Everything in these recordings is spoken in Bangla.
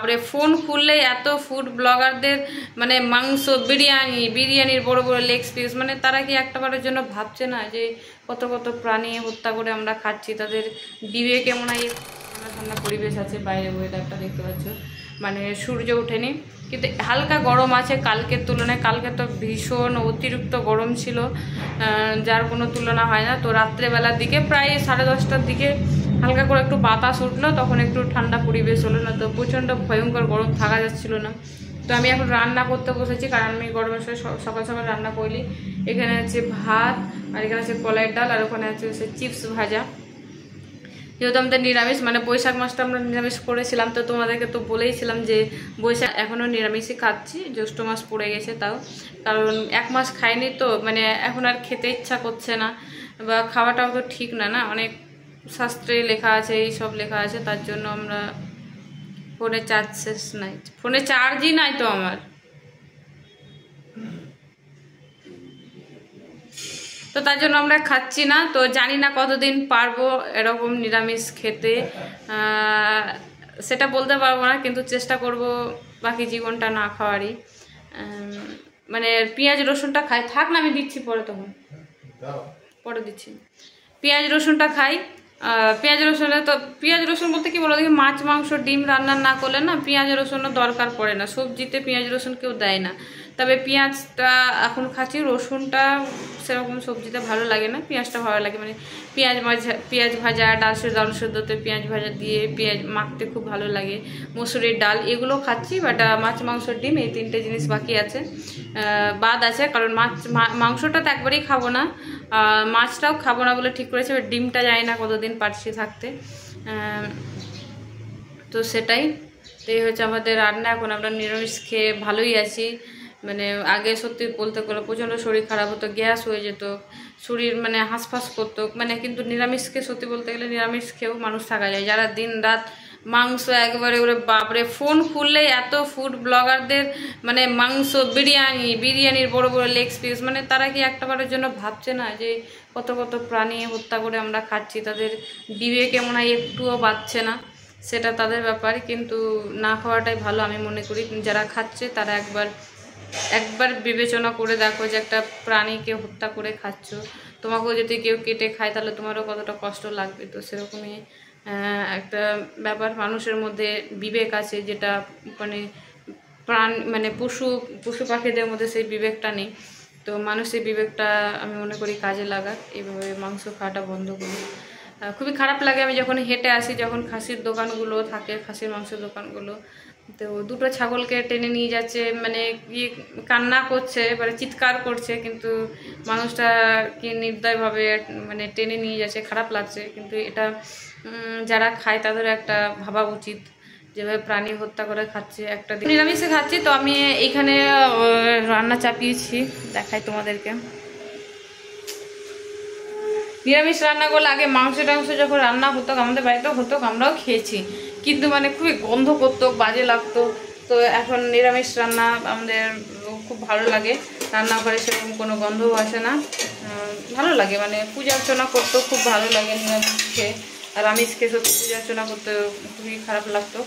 বাপরে ফোন খুললে এত ফুড ব্লগারদের মানে মাংস বিরিয়ানির বড় বড় লেগ পিস, মানে তারা কি একটাবারের জন্য ভাবছে না যে কত কত প্রাণী হত্যা করে আমরা খাচ্ছি? তাদের বিবেক এমন ঠান্ডা ঠান্ডা পরিবেশ আছে, বাইরে ওয়েদারটা দেখতে পাচ্ছ, মানে সূর্য ওঠেনি কিন্তু হালকা গরম আছে কালকের তুলনায়। কালকে তো ভীষণ অতিরিক্ত গরম ছিল, যার কোনো তুলনা হয় না। তো রাত্রেবেলার দিকে প্রায় 10:30টার দিকে হালকা করে একটু বাতাস উঠলো, তখন একটু ঠান্ডা পরিবেশ হলো, না তো প্রচণ্ড ভয়ঙ্কর গরম থাকা যাচ্ছিল না। তো আমি এখন রান্না করতে বসেছি, কারণ আমি গরমের সময় সকাল সকাল রান্না করলি। এখানে আছে ভাত, আর এখানে আছে কলাইয়ের ডাল, আর ওখানে আছে চিপস ভাজা। যেহেতু আমাদের নিরামিষ, মানে বৈশাখ মাসটা আমরা নিরামিষ করেছিলাম, তো তোমাদেরকে তো বলেইছিলাম যে বৈশাখ এখনও নিরামিষই খাচ্ছি, জ্যৈষ্ঠ মাস পড়ে গেছে তাও, কারণ 1 মাস খাইনি তো মানে এখন আর খেতে ইচ্ছা করছে না, বা খাওয়াটাও তো ঠিক না, অনেক শাস্ত্রে লেখা আছে, এই সব লেখা আছে, তার জন্য আমরা ফোনে চার্জ শেষ নাই, ফোনে চার্জই নাই তো আমার। তো তার জন্য আমরা খাচ্ছি না। তো জানি না কতদিন পারবো এরকম নিরামিষ খেতে, সেটা বলতে পারবো না, কিন্তু চেষ্টা করব বাকি জীবনটা না খাওয়ারই। মানে পেঁয়াজ রসুনটা খাই, থাক না আমি দিচ্ছি পরে, তখন পরে দিচ্ছি। পেঁয়াজ রসুনটা খাই, পেঁয়াজ রসুন বলতে কি বলো দেখি, মাছ মাংস ডিম রান্না না করলে না পেঁয়াজ রসুনের দরকার পড়ে না, সবজিতে পেঁয়াজ রসুন কেউ দেয় না। তবে পেঁয়াজটা এখন খাচ্ছি, রসুনটা সেরকম সবজিতে ভালো লাগে না, পেঁয়াজটা ভালো লাগে। মানে পেঁয়াজ ভাজা, ডাল সেদ্ধতে পেঁয়াজ ভাজা দিয়ে পেঁয়াজ মাখতে খুব ভালো লাগে। মসুরির ডাল এগুলো খাচ্ছি, বাট মাছ মাংস ডিম এই 3টে জিনিস বাকি আছে, বাদ আছে। কারণ মাংসটা তো একবারেই খাবো না, মাছটাও খাবো না বলে ঠিক করেছে, এবার ডিমটা জানি না কতদিন পারছি থাকতে। তো সেটাই, তো এই হচ্ছে আমাদের রান্না। এখন আমরা নিরামিষ খেয়ে ভালোই আছি। মানে আগে সত্যি বলতে গেলে প্রচণ্ড শরীর খারাপ হতো, গ্যাস হয়ে যেত, শরীর মানে হাঁসফাঁস করতো, মানে কিন্তু নিরামিষকে সত্যি বলতে গেলে নিরামিষ খেয়েও মানুষ থাকা যায়। যারা দিন রাত মাংস একবারে ওরে বাপরে ফোন খুললে এত ফুড ব্লগারদের মানে মাংস বিরিয়ানির বড় বড় লেগ পিস, মানে তারা কি একটাবারের জন্য ভাবছে না যে কত কত প্রাণী হত্যা করে আমরা খাচ্ছি? তাদের বিবেক এমন একটুও বাঁচছে না, সেটা তাদের ব্যাপার, কিন্তু না খাওয়াটাই ভালো আমি মনে করি। যারা খাচ্ছে তারা একবার বিবেচনা করে দেখো যে একটা প্রাণীকে হত্যা করে খাচ্ছ, তোমাকেও যদি কেউ কেটে খায় তাহলে তোমারও কতটা কষ্ট লাগবে। তো সেরকমই একটা ব্যাপার, মানুষের মধ্যে বিবেক আছে, যেটা মানে পশু পাখিদের মধ্যে সেই বিবেকটা নেই। তো মানুষের বিবেকটা আমি মনে করি কাজে লাগাক, এইভাবে মাংস খাওয়াটা বন্ধ করি। খুবই খারাপ লাগে আমি যখন হেঁটে আসি, যখন খাসির দোকানগুলো থাকে, খাসির মাংসের দোকানগুলো, তো 2টো ছাগলকে টেনে নিয়ে যাচ্ছে, মানে কি কান্না করছে, মানে চিৎকার করছে, কিন্তু মানুষটা কি নির্দয়ভাবে মানে টেনে নিয়ে যাচ্ছে, খারাপ লাগছে। কিন্তু এটা যারা খায় তাদের একটা ভাবা উচিত, যেভাবে প্রাণী হত্যা করে খাচ্ছে। একটা নিরামিষে খাচ্ছি, তো আমি এইখানে রান্না চাপিয়েছি, দেখাই তোমাদেরকে। নিরামিষ রান্না করলে আগে মাংস টাংস যখন রান্না হতো, আমাদের বাড়িতেও হতো, আমরাও খেয়েছি, কিন্তু মানে খুবই গন্ধ করতো, বাজে লাগতো। তো এখন নিরামিষ রান্না আমাদের খুব ভালো লাগে, রান্না করে সেরকম কোনো গন্ধও আসে না, ভালো লাগে। মানে পূজা অর্চনা করতেও খুব ভালো লাগে নিরামিষ খেয়ে, আর আমিষ খেয়ে সত্যি পূজা অর্চনা করতে খুবই খারাপ লাগতো।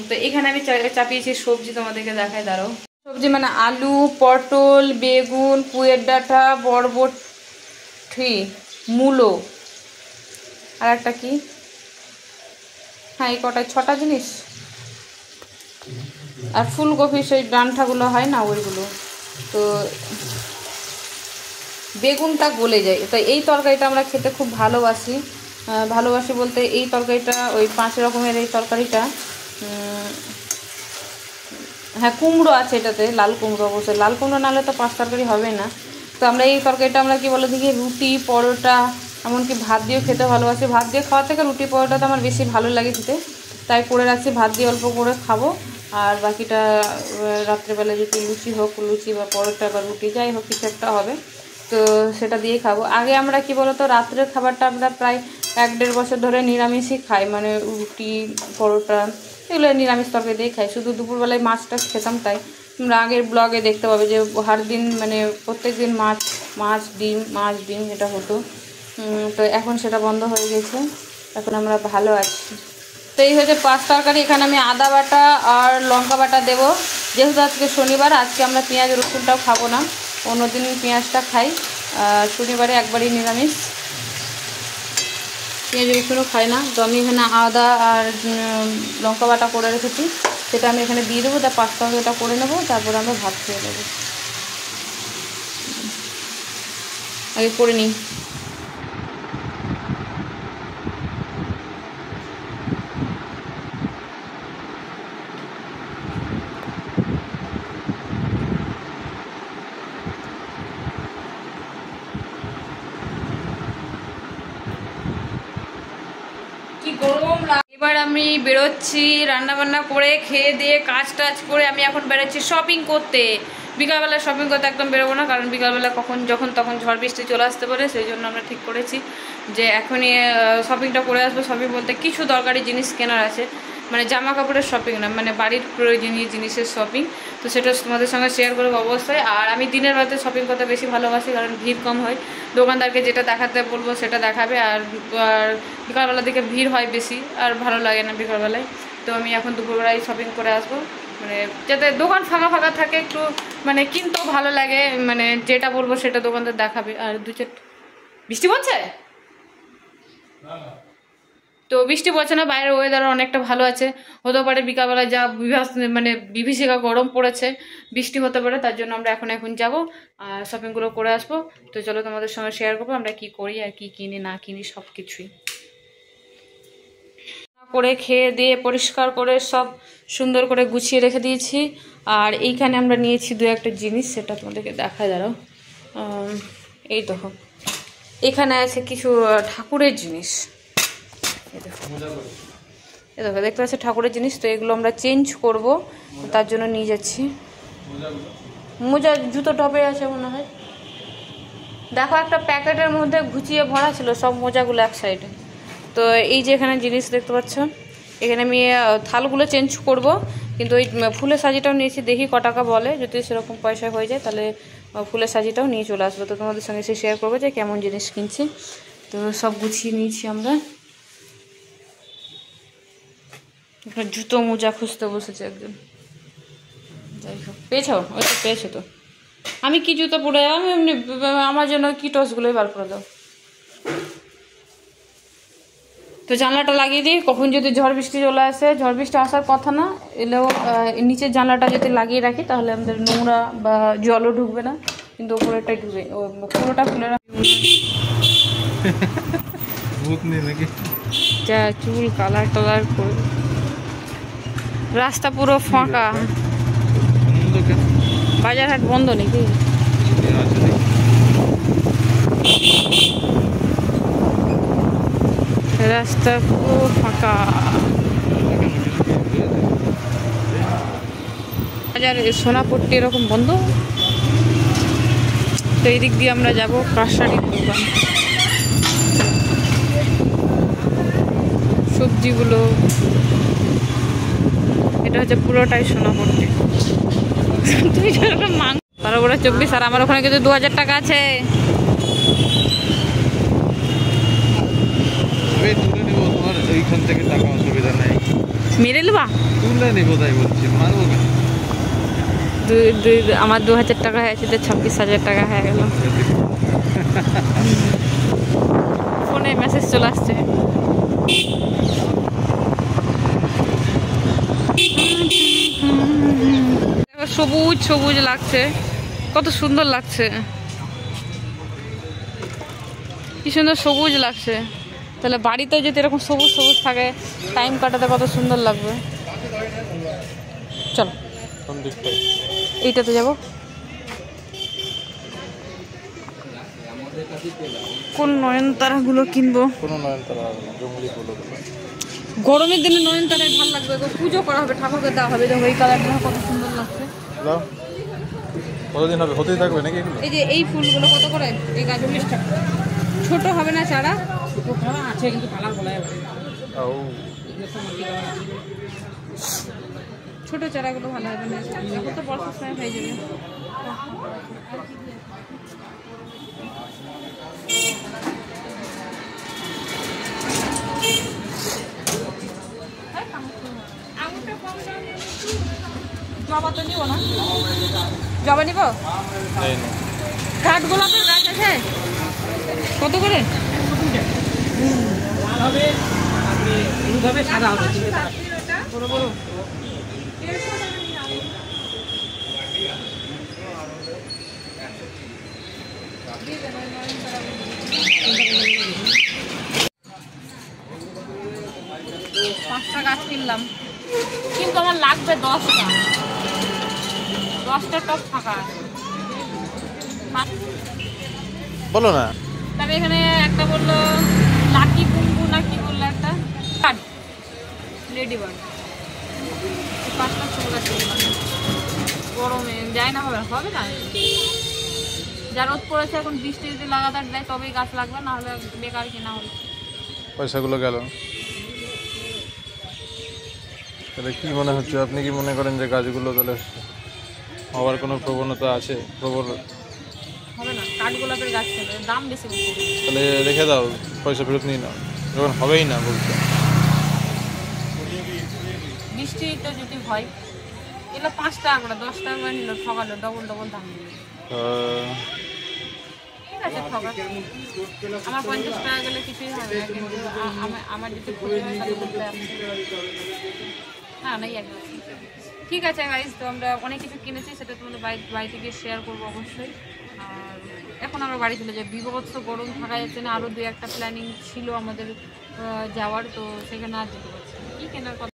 তো এখানে আমি চাপিয়েছি সবজি, তোমাদেরকে দেখাই, দাঁড়াও। সবজি মানে আলু, পটল, বেগুন, পুঁয়ের ডাঁটা, বরবটি, মূলো, আর একটা কি, হ্যাঁ এই কটায় 6টা জিনিস, আর ফুলকপি সেই ডাঁটাগুলো হয় না ওইগুলো। তো বেগুনটা গলে যায়, তো এই তরকারিটা আমরা খেতে খুব ভালোবাসি বলতে এই তরকারিটা, ওই 5 রকমের এই তরকারিটা, হ্যাঁ কুমড়ো আছে এটাতে, লাল কুমড়ো, অবশ্যই লাল কুমড়ো নাহলে তো 5 তরকারি হবে না। তো আমরা এই তরকারিটা আমরা কি বলে দেখি, রুটি, পরোটা, এমনকি ভাত দিয়েও খেতে ভালোবাসি। ভাত দিয়ে খাওয়া থেকে রুটি পরোটাটা আমার বেশি ভালো লাগে খেতে, তাই করে রাখছি, ভাত দিয়ে অল্প করে খাবো, আর বাকিটা রাত্রেবেলা যদি লুচি বা পরোটা বা রুটি যাই হোক কিছু একটা হবে, তো সেটা দিয়েই খাবো। আগে আমরা কি বলতো, রাত্রের খাবারটা আমরা প্রায় 1-1.5 বছর ধরে নিরামিষই খাই, মানে রুটি, পরোটা এগুলো নিরামিষ তরকারি দিয়ে খাই, শুধু দুপুরবেলায় মাছটা খেতাম। তাই তোমরা আগের ব্লগে দেখতে পাবে যে হার দিন মানে প্রত্যেক দিন মাছ ডিম এটা হতো। তো এখন সেটা বন্ধ হয়ে গেছে, এখন আমরা ভালো আছি। তো এই হচ্ছে 5 তরকারি। এখানে আমি আদা বাটা আর লঙ্কা বাটা দেবো, যেহেতু আজকে শনিবার। আজকে আমরা পেঁয়াজ রসুনটাও খাবো না, অন্যদিন পেঁয়াজটা খাই, শনিবারে একবারই নিরামিষ, পেঁয়াজ রসুনও খাই না। তো আমি এখানে আদা আর লঙ্কা বাটা করে রেখেছি, সেটা আমি এখানে দিয়ে দেবো। তা 5 তরকারিটা করে নেবো, তারপরে আমরা ভাত খেয়ে দেবো। আগে করে নিই। এবার আমি বেরোচ্ছি, রান্না বান্না করে খেয়ে দিয়ে কাজ টাজ করে আমি এখন বেরোচ্ছি শপিং করতে। বিকালবেলা শপিং করতে একদম বেরোবো না, কারণ বিকালবেলা যখন তখন ঝড় বৃষ্টি চলে আসতে পারে। সেই জন্য আমরা ঠিক করেছি যে এখনই শপিংটা করে আসবো। শপিং বলতে কিছু দরকারি জিনিস কেনার আছে, মানে জামা কাপড়ের শপিং না, মানে বাড়ির প্রয়োজনীয় জিনিসের শপিং। তো সেটা তোমাদের সঙ্গে শেয়ার করবো অবশ্যই। আর আমি দিনের রাতে শপিং করতে বেশি ভালোবাসি, কারণ ভিড় কম হয়। দোকানদারকে যেটা দেখাতে বলবো সেটা দেখাবে, আর বিকালবেলার দিকে ভিড় হয় বেশি, আর ভালো লাগে না বিকালবেলায়। তো আমি এখন দুপুরবেলায় শপিং করে আসবো, মানে যাতে দোকান ফাঁকা ফাঁকা থাকে, একটু মানে কিনতেও ভালো লাগে, মানে যেটা বলবো সেটা দোকানদার দেখাবে। আর বৃষ্টি পড়ছে, তো বৃষ্টি পড়ছে না, বাইরের ওয়েদার অনেকটা ভালো আছে। হতে পারে বিকালবেলা যা মানে বিভীষিকা গরম পড়েছে, বৃষ্টি হতে পারে। তার জন্য আমরা এখন যাব আর শপিংগুলো করে আসবো। তো চলো তোমাদের সঙ্গে শেয়ার করবো আমরা কি করি আর কি কিনি না কিনি সব কিছুই। করে খেয়ে দিয়ে পরিষ্কার করে সব সুন্দর করে গুছিয়ে রেখে দিয়েছি। আর এইখানে আমরা নিয়েছি 2-1টা জিনিস, সেটা তোমাদেরকে দেখা দাঁড়াও। এই দেখো, এখানে আছে কিছু ঠাকুরের জিনিস, এ দেখো দেখতে পাচ্ছি ঠাকুরের জিনিস। তো এগুলো আমরা চেঞ্জ করব, তার জন্য নিয়ে যাচ্ছি। মোজা জুতো টপে আছে মনে হয়, দেখো একটা প্যাকেটের মধ্যে গুছিয়ে ভরা ছিল সব মোজাগুলো এক সাইডে। তো এই যে এখানে জিনিস দেখতে পাচ্ছ, এখানে আমি থালগুলো চেঞ্জ করব, কিন্তু ওই ফুলের সাজিটাও নিয়েছি। দেখি ক টাকা বলে, যদি সেরকম পয়সা হয়ে যায় তাহলে ফুলের সাজিটাও নিয়ে চলে আসবো। তো তোমাদের সঙ্গে এসে শেয়ার করবো যে কেমন জিনিস কিনছি। তো সব গুছিয়ে নিয়েছি আমরা। জুতো মোজা খুঁজতে বসেছে একজন, যাই হোক পেয়েছো? ওই তো পেয়েছো। তো আমি কি জুতো পরে আমি এমনি, আমার জন্য কি টসগুলোই বার করে দাও। তো জানলাটা লাগিয়ে দিই, কখন যদি ঝড় বৃষ্টি চলে আসে। ঝড় বৃষ্টি আসার কথা না এলেও নিচের জানলাটা যদি লাগিয়ে রাখি তাহলে আমাদের নোংরা বা জলও ঢুকবে না, কিন্তু ওপরেটাই ঢুকে, পুরোটা খুলে যা চুল কালার টালার করে। রাস্তা পুরো ফাঁকা, বাজার হাট বন্ধ নাকি? রাস্তা পুরো ফাঁকা, বাজার সোনাপট্টি এরকম বন্ধ। তো এই দিক দিয়ে আমরা যাব কাঁসারির দোকান, সবজিগুলো। এটা হচ্ছে পুরোটাই সোনাপট্টি। তুমি যেরকম মাংস 12-24, আর আমার ওখানে কিন্তু 2000 টাকা আছে। এইখান থেকে টাকা অসুবিধা নাই, মেরে নেবা তুলে নেবো, তাই বলছি মারবো কেন? আমার 2000 টাকা হয়েছে, তো 26,000 টাকা হয়ে গেল। ফোনে মেসেজ চলে আসছে। সবুজ সবুজ লাগছে, কত সুন্দর লাগছে, কি সুন্দর সবুজ লাগছে। তাহলে বাড়িতে যদি এরকম সবুজ সবুজ থাকে, টাইম কাটাতে কত সুন্দর লাগবে। চলো এইটাতে যাবো। কোন নয়নতারাগুলো কিনবো? গরমের দিনে নয়নতারায় ভালো লাগবে, পুজো করা হবে, ঠাকুরকে দেওয়া হবে। দেখো এই কালারটা কত সুন্দর লাগছে। কতদিন হবে? হতেই থাকবে নাকি? এই যে এই ফুলগুলো কত করে? এই গাছ 40 টাকা। ছোট হবে না চারা? আছে কিন্তু কালার বলা যাবে। ছোট চারাগুলো ভালো হবে না, এখন তো বর্ষার সময় হয়ে যাবে। জবা তো নিব না, জবা নিব। কাঠ গোলাপের গাছ আছে কত করে? সাদা হবে বড় বড়। পাঁচটা গাছ কিনলাম, কিন্তু আমার লাগবে 10টা টপ ফাঁকা আছে। বলো না। তবে এখানে একটা বললো লাকি বুম্বু না কি বললো একটা লেডি বার্ড, 5টা ফুল গাছ কিনলাম। গরমে যায় না, হবে হবে না, যা রোদ পড়েছে এখন বৃষ্টি যদি লাগাতার দেয় তবেই গাছ লাগবে, না হলে বেকার কিনা হবে। পয়সাগুলো গেল। তাহলে কি মনে হচ্ছে, আপনি কি মনে করেন যে গাছগুলো তাহলে হওয়ার কোনো প্রবণতা আছে? হবে না, কাঠগোলাপের গাছ খেলে দাম বেশি বলছে। তাহলে রেখে দাও, পয়সা ফেরত নিয়ে নাও, যখন হবেই না বলছে। বৃষ্টি তো যদি হয়, এগুলো 5 টাকা করে, 10 টাকা করে নিল, ঠকালো, ডবল দাম নিল। ঠিক আছে ঠকা, আমার 50 টাকা গেলে কিছুই হবে না, কিন্তু আমার যদি ক্ষতি হয় তাহলে বলতে হবে। হ্যাঁ নাই একদম ঠিক আছে গাইজ। তো আমরা অনেক কিছু কিনেছি, সেটা তোমাদের বাড়িতে গিয়ে শেয়ার করবো অবশ্যই। আর এখন আমরা বাড়ি চলে যাই, বিভৎস গরম থাকা যাচ্ছে না। আরও 2-1টা প্ল্যানিং ছিল আমাদের যাওয়ার, তো সেখানে আর যেতে পারছি না। কী কেনার কথা,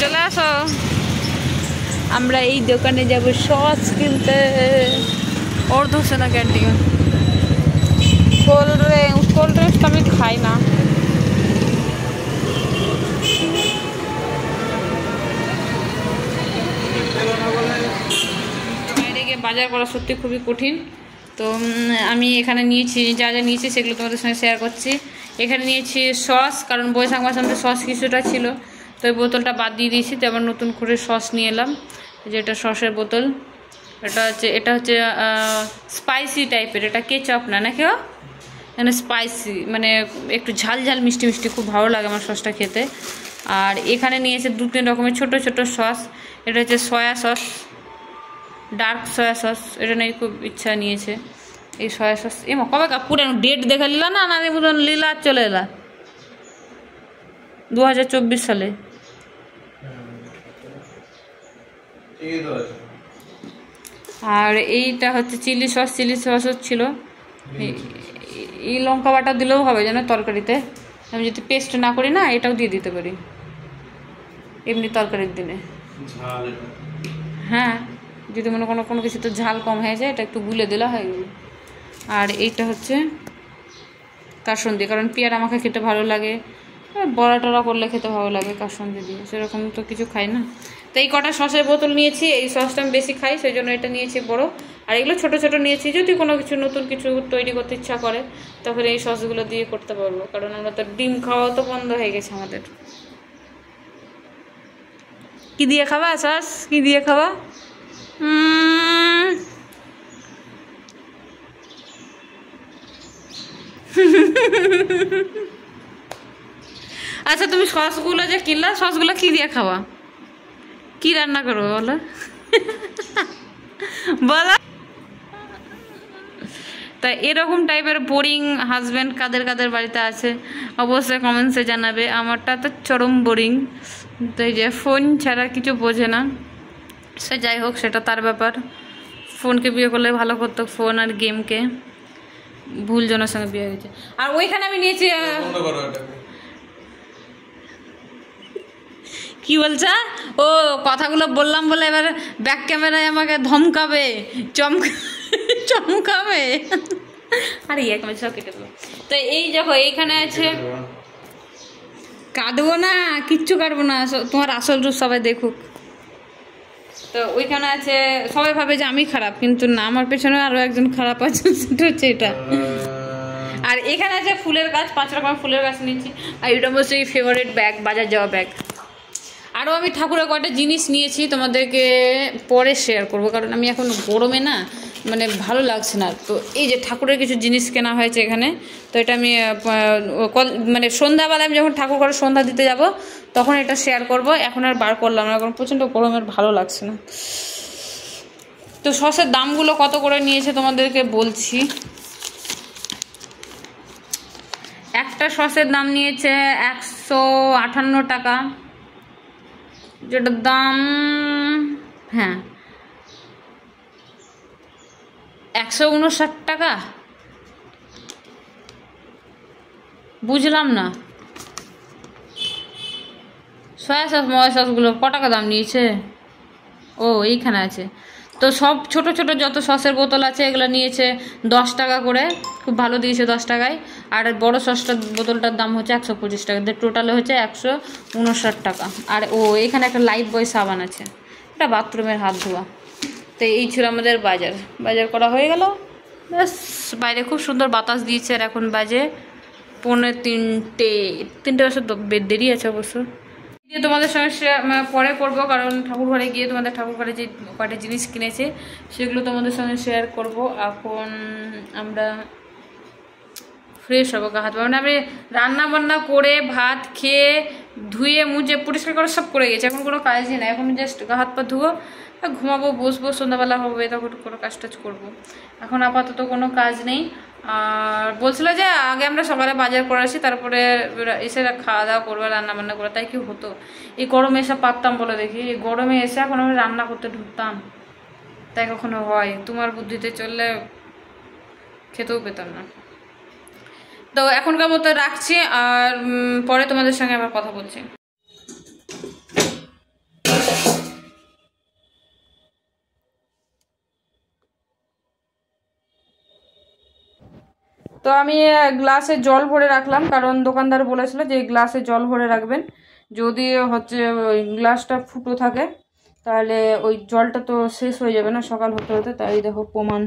চলে আসো। আমরা এই দোকানে যাব সস কিনতে, অর্ধসেনা ক্যান্টিন। কোল্ড ড্রিঙ্কস তো আমি খাই না। বাইরে গিয়ে বাজার করা সত্যি খুবই কঠিন। তো আমি এখানে নিয়েছি, যা যা নিয়েছি সেগুলো তোমাদের সঙ্গে শেয়ার করছি। এখানে নিয়েছি সস, কারণ বৈশাখ মাসের মধ্যে সস কিছুটা ছিল, তো ওই বোতলটা বাদ দিয়ে দিয়েছি। তো আবার নতুন করে সস নিয়ে এলাম, যেটা সসের বোতল। এটা হচ্ছে স্পাইসি টাইপের, এটা কেচাপ না না কেউ, মানে স্পাইসি, মানে একটু ঝাল ঝাল মিষ্টি মিষ্টি, খুব ভালো লাগে আমার সসটা খেতে। আর এখানে নিয়েছে 2-3 রকমের ছোট ছোট সস। এটা হচ্ছে soya sauce, dark soya sauce, এটা নিয়ে খুব ইচ্ছা নিয়েছে এই সয়া সস। এমা কবে পুরানো ডেট দেখা লিলা না, না লীলা চলে এলা 2024 সালে। আর এইটা হচ্ছে চিলি সস ছিল। এই লঙ্কা বাটা দিলেও হবে যেন তরকারিতে, আমি যদি পেস্ট না করি না, এটাও দিয়ে দিতে পারি এমনি তরকারির দিনে। হ্যাঁ, যদি মনে কোনো কিছু তো ঝাল কম হয়ে যায়, এটা একটু গুলে দিলে হয়ে গেল। আর এইটা হচ্ছে কাসুন্দি, কারণ পেয়ারা আমাকে খেতে ভালো লাগে, বড়া টড়া করলে খেতে ভালো লাগে কাসুন্দি দিয়ে, সেরকম তো কিছু খাই না। তো এই কটা সসের বোতল নিয়েছি, এই সসটা আমি বেশি খাই সেই জন্য এটা নিয়েছি বড়। আর এগুলো ছোট ছোট নিয়েছি, যদি কোনো কিছু নতুন কিছু তৈরি করতে ইচ্ছা করে তখন এই সসগুলো দিয়ে করতে পারবো, কারণ আমরা তো ডিম খাওয়াও তো বন্ধ হয়ে গেছে আমাদের। কি দিয়ে খাবা সস, কি দিয়ে খাবা? আচ্ছা তুমি সসগুলো যে কিনলা, সসগুলো কি দিয়ে খাওয়া, কি রান্না করবো বলো বলো। তা এরকম টাইপের বোরিং হাজব্যান্ড কাদের কাদের বাড়িতে আছে অবশ্যই কমেন্টসে জানাবে। আমারটা তো চরম বোরিং, তো এই যে ফোন ছাড়া কিছু বোঝে না। সে যাই হোক, সেটা তার ব্যাপার। ফোনকে বিয়ে করলে ভালো করতো, ফোন আর গেমকে। ভুল জনের সঙ্গে বিয়ে হয়েছে। আর ওইখানে আমি নিয়েছি, কি বলছা ও, কথাগুলো বললাম বলে এবার ব্যাক ক্যামেরায় আমাকে ধমকাবে, চমকাবে। আরে এক মিনিট সব কেটে দেবো। তো এই দেখো এইখানে আছে, কাটবো না, কিচ্ছু কাটবো না, তোমার আসল রূপ সবাই দেখুক। তো ওইখানে আছে, সবাই ভাবে যে আমি খারাপ, কিন্তু না, আমার পেছনে আরো একজন খারাপ আছে, সেটা হচ্ছে এটা। আর এখানে আছে ফুলের গাছ, 5 রকমের ফুলের গাছ নিয়েছি। আর এটা অবশ্যই ফেভারিট ব্যাগ, বাজার যাওয়া ব্যাগ। আরও আমি ঠাকুরের কয়টা জিনিস নিয়েছি, তোমাদেরকে পরে শেয়ার করবো, কারণ আমি এখন গরমে না, মানে ভালো লাগছে না। তো এই যে ঠাকুরের কিছু জিনিস কেনা হয়েছে এখানে, তো এটা আমি মানে সন্ধ্যাবেলায় আমি যখন ঠাকুর ঘরে সন্ধ্যা দিতে যাব তখন এটা শেয়ার করব। এখন আর বার করলাম না, কারণ প্রচণ্ড গরমের ভালো লাগছে না। তো সসের দামগুলো কত করে নিয়েছে তোমাদেরকে বলছি। একটা সসের দাম নিয়েছে 158 টাকা, যেটার দাম 159 টাকা, বুঝলাম না। সয়া সস ময়া সসগুলো ক টাকা দাম নিয়েছে? ও এইখানে আছে। তো সব ছোট ছোট যত সসের বোতল আছে এগুলো নিয়েছে 10 টাকা করে, খুব ভালো দিয়েছে 10 টাকায়। আর বড় সসটার বোতলটার দাম হচ্ছে 125 টাকা, টোটালে হচ্ছে 159 টাকা। আর এখানে একটা লাইফ বয় সাবান আছে, এটা বাথরুমের হাত ধোয়া। তো এই ছিল আমাদের বাজার করা হয়ে গেল। ব্যাস, বাইরে খুব সুন্দর বাতাস দিয়েছে। আর এখন বাজে 2:45। বছর দেরি আছে অবশ্য। তোমাদের সঙ্গে পরে করবো, কারণ ঠাকুর ঘরে গিয়ে তোমাদের ঠাকুর ঘরে যে কয়টা জিনিস কিনেছে সেগুলো তোমাদের সঙ্গে শেয়ার করব। এখন আমরা ফ্রেশ হবো, গা হাত পা, মানে আমি রান্না বান্না করে ভাত খেয়ে ধুয়ে মুছে পরিষ্কার করে সব করে গেছি। এখন কোনো কাজই না, এখন জাস্ট গা হাত পা ধুবো, ঘুমাবো, বসবো, সন্ধ্যাবেলা হবে তখন কোনো কাজ টাজ করবো। এখন আপাতত কোনো কাজ নেই। আর বলছিল যে আগে আমরা সকালে বাজার করে আসি, তারপরে এসে খাওয়া দাওয়া করবো, রান্না বান্না করে। তাই কি হতো, এই গরমে এসে পারতাম বলে দেখি, এই গরমে এসে এখন আমি রান্না করতে ঢুকতাম? তাই কখনো হয়? তোমার বুদ্ধিতে চললে খেতেও পেতাম না। তো এখনকার মতো রাখছি, আর পরে তোমাদের সঙ্গে আবার কথা বলছি। তো আমি গ্লাসে জল ভরে রাখলাম, কারণ দোকানদার বলেছিল যে গ্লাসে জল ভরে রাখবেন, যদি হচ্ছে ওই গ্লাসটা ফুটো থাকে তাহলে ওই জলটা তো শেষ হয়ে যাবে না সকাল হতে হতে। তাই দেখো প্রমাণ।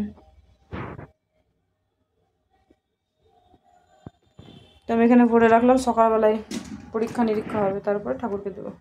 তো আমি এখানে ভরে রাখলাম, সকালবেলায় পরীক্ষা নিরীক্ষা হবে, তারপরে ঠাকুরকে দেবো।